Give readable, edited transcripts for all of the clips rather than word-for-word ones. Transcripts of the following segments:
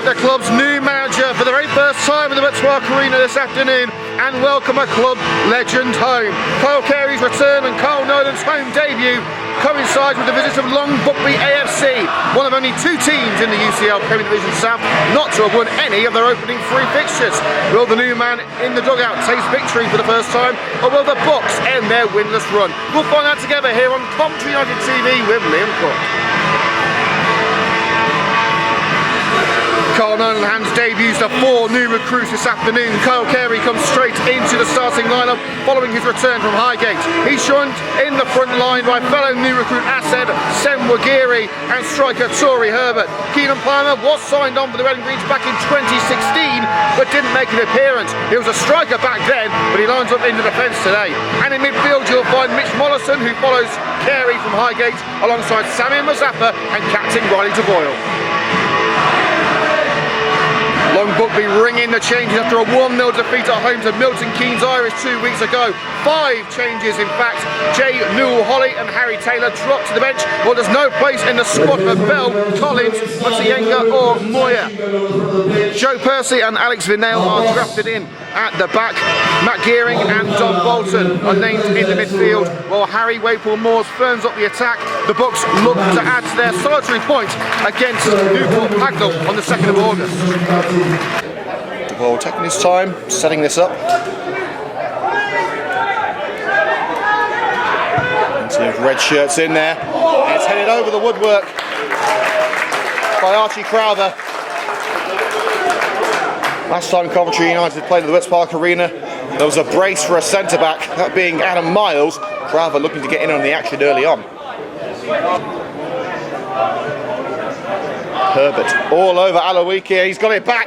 the club's new manager for the very first time in the Buckspark Arena this afternoon and welcome a club legend home. Kyle Carey's return and Carl Nolan's home debut coincides with the visit of Long Buckby AFC, one of only two teams in the UCL Premier Division South not to have won any of their opening three fixtures. Will the new man in the dugout taste victory for the first time, or will the Bucks end their winless run? We'll find out together here on Coventry United TV with Liam Cook. Carl Nolan hands debuts to four new recruits this afternoon. Kyle Carey comes straight into the starting lineup following his return from Highgate. He's joined in the front line by fellow new recruit Asad Semwagiri and striker Tory Herbert. Keenan Palmer was signed on for the Red and Greens back in 2016 but didn't make an appearance. He was a striker back then, but he lines up in the defence today. And in midfield you'll find Mitch Mollison, who follows Carey from Highgate alongside Samir Mazaffa and captain Riley DeVoyle. Long Buckby ringing the changes after a 1-0 defeat at home to Milton Keynes Irish 2 weeks ago. 5 changes in fact. Jay Newell-Holly and Harry Taylor dropped to the bench, while there's no place in the squad for Bell, Collins, Matienga or Moya. Joe Percy and Alex Vinale are drafted in at the back. Matt Gearing and Don Bolton are named in the midfield, while Harry Wapel-Moores firms up the attack. The Bucks look to add to their solitary point against Newport Pagnell on the 2nd of August. Well, taking his time, setting this up. Plenty of red shirts in there. And it's headed over the woodwork by Archie Crowther. Last time Coventry United played at the Buckspark Arena, there was a brace for a centre-back, that being Adam Miles. Crowther looking to get in on the action early on. Herbert all over Aloiki, he's got it back.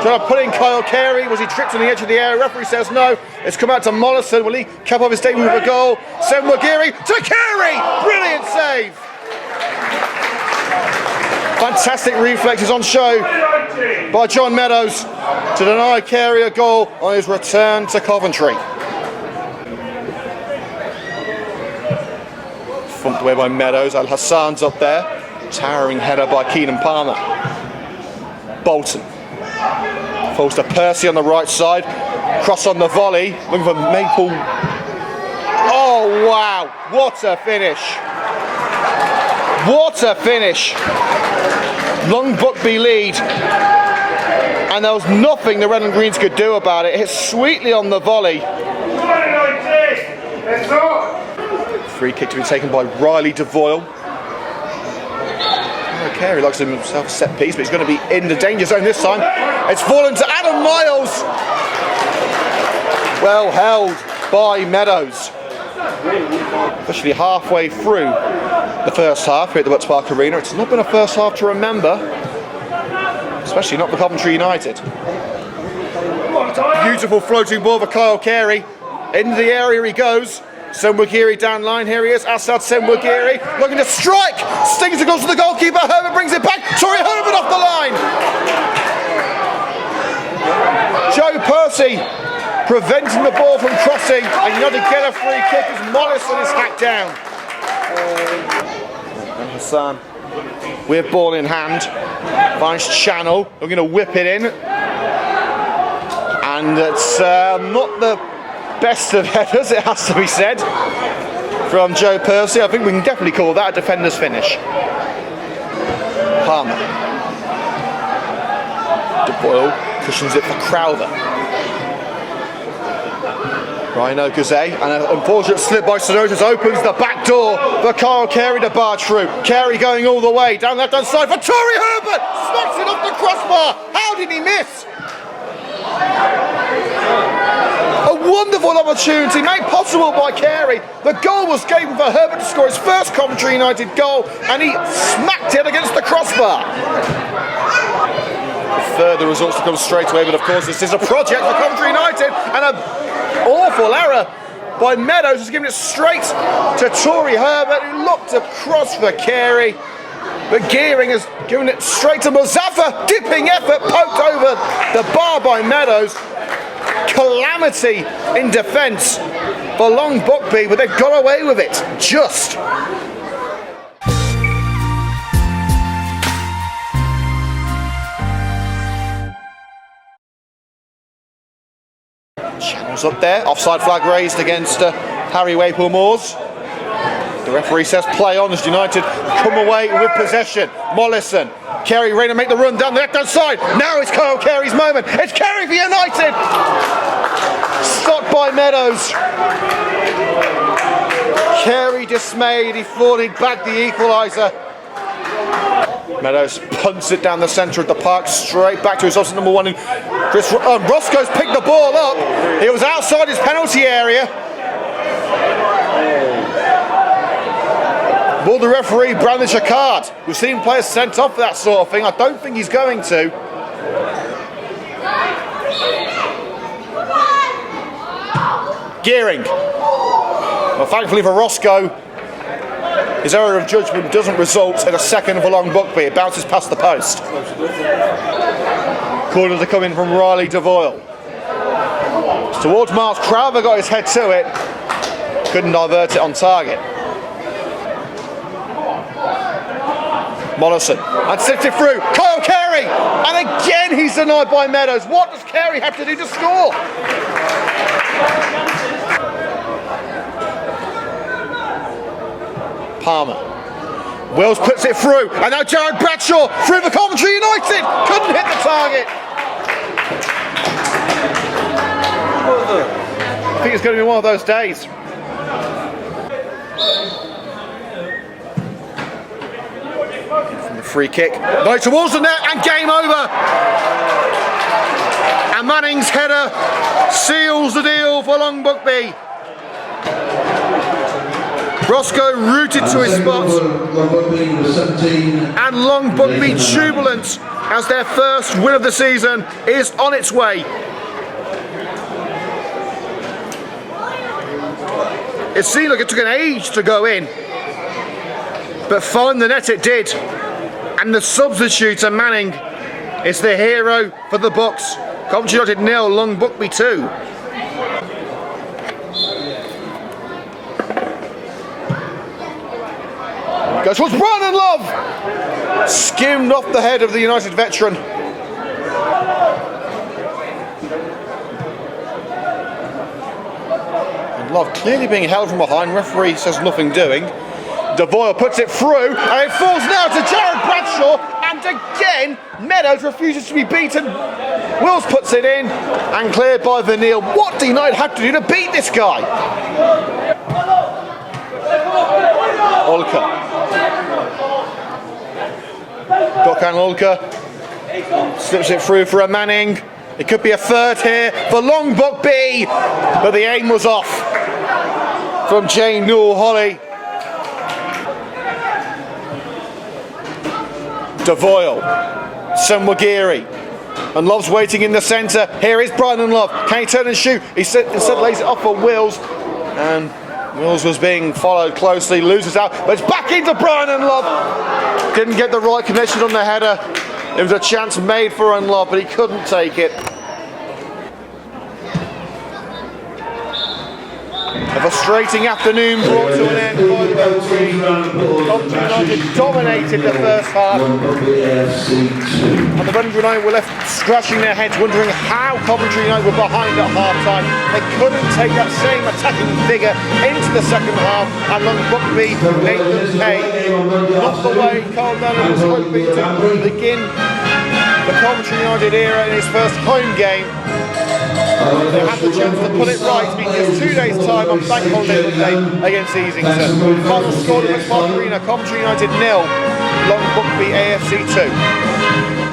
Trying to put in Kyle Carey. Was he tricked on the edge of the area? Referee says no. It's come out to Mollison. Will he cap off his debut with a goal? Semwagiri to Carey! Brilliant save! Fantastic reflexes on show by John Meadows to deny Carey a goal on his return to Coventry. Thumped away by Meadows. Al Hassan's up there. Towering header by Keenan Palmer. Bolton. Falls to Percy on the right side. Cross on the volley. Looking for Maple. Oh wow! What a finish! What a finish! Long Buckby lead. And there was nothing the Red and Greens could do about it. It hit sweetly on the volley. Free kick to be taken by Riley DeVoyle. Carey likes himself a set piece, but he's going to be in the danger zone this time. It's fallen to Adam Miles. Well held by Meadows. Officially halfway through the first half here at the Buckspark Arena. It's not been a first half to remember, especially not for Coventry United. Beautiful floating ball for Kyle Carey. Into the area he goes. Semwagiri down line, here he is, Asad Semwagiri, looking to strike, stings it, goes to the goalkeeper, Herbert brings it back, Tory Herbert off the line! Joe Percy preventing the ball from crossing, and United get a free kick as Mollison is hacked down. And Hassan, with ball in hand, finds channel, looking to whip it in, and it's not the best of headers, it has to be said, from Joe Percy. I think we can definitely call that a defender's finish. Palmer. DeVoyle cushions it for Crowther. Rhino Gazet, and an unfortunate slip by Sonotas opens the back door for Kyle Carey to barge through. Carey going all the way, down left hand side for Tory Herbert! Smacks it off the crossbar! How did he miss? A wonderful opportunity made possible by Carey. The goal was given for Herbert to score his first Coventry United goal, and he smacked it against the crossbar. Further results to come straight away, but of course this is a project for Coventry United, and an awful error by Meadows has given it straight to Tory Herbert, who looked across for Carey. But Gearing has given it straight to Mazaffa. Dipping effort poked over the bar by Meadows. Calamity in defence for Long Buckby, but they've got away with it. Just. Comes up there, offside flag raised against Harry Waple-Moores. The referee says play on as United come away with possession. Mollison, Carey ready to make the run down the left-hand side. Now it's Kyle Carey's moment. It's Carey for United! Stopped by Meadows. Carey dismayed, he thought he'd bagged the equaliser. Meadows punts it down the centre of the park, straight back to his opposite number 1. And Roscoe's picked the ball up. It was outside his penalty area. Will the referee brandish a card? We've seen players sent off for that sort of thing. I don't think he's going to. Gearing. Well, thankfully for Roscoe, his error of judgment doesn't result in a second for Long Buckby. It bounces past the post. Corner to come in from Riley Devoyle. Towards Miles Crowther, got his head to it. Couldn't divert it on target. Mollison, and slips it through. Kyle Carey! And again he's denied by Meadows. What does Carey have to do to score? Palmer. Wills puts it through, and now Jared Bradshaw through for Coventry United. Couldn't hit the target. I think it's going to be one of those days. From the free kick, no towards the net, and game over. And Manning's header seals the deal for Long Buckby. Roscoe rooted to his spot, and Long Buckby jubilant as their first win of the season is on its way. It seemed like it took an age to go in, but find the net it did, and the substitute Manning is the hero for the Bucks. Coventry United 0, Long Buckby 2. Goes towards Brian Love! Skimmed off the head of the United veteran. And Love clearly being held from behind. Referee says nothing doing. Devoyle puts it through, and it falls now to Jared Bradshaw. And again, Meadows refuses to be beaten. Wills puts it in, and cleared by Vanille. What do United have to do to beat this guy? Olka. Gökhan Olka slips it through for a Manning. It could be a third here for Long Buckby, but the aim was off from Jay Newell-Holly. Devoyle, Senwagiri, and Love's waiting in the centre. Here is Brian Love. Can he turn and shoot? He instead lays it off for Wills, and Wills was being followed closely, loses out, but it's back into Brian Love. Didn't get the right connection on the header. It was a chance made for Love, but he couldn't take it. A frustrating afternoon brought to an end by the referee. Coventry United dominated the first half, and the Coventry United were left scratching their heads, wondering how Coventry United were behind at half-time. They couldn't take that same attacking vigour into the second half, and Long Buckby made them pay. Not the way Carl Dallin was hoping to begin the Coventry United era in his first home game. They had the chance to put it right in just 2 days' time on Bank Holiday Monday against Easington. Final score at McFarlane Arena, Coventry United 0, Long Buckby AFC 2.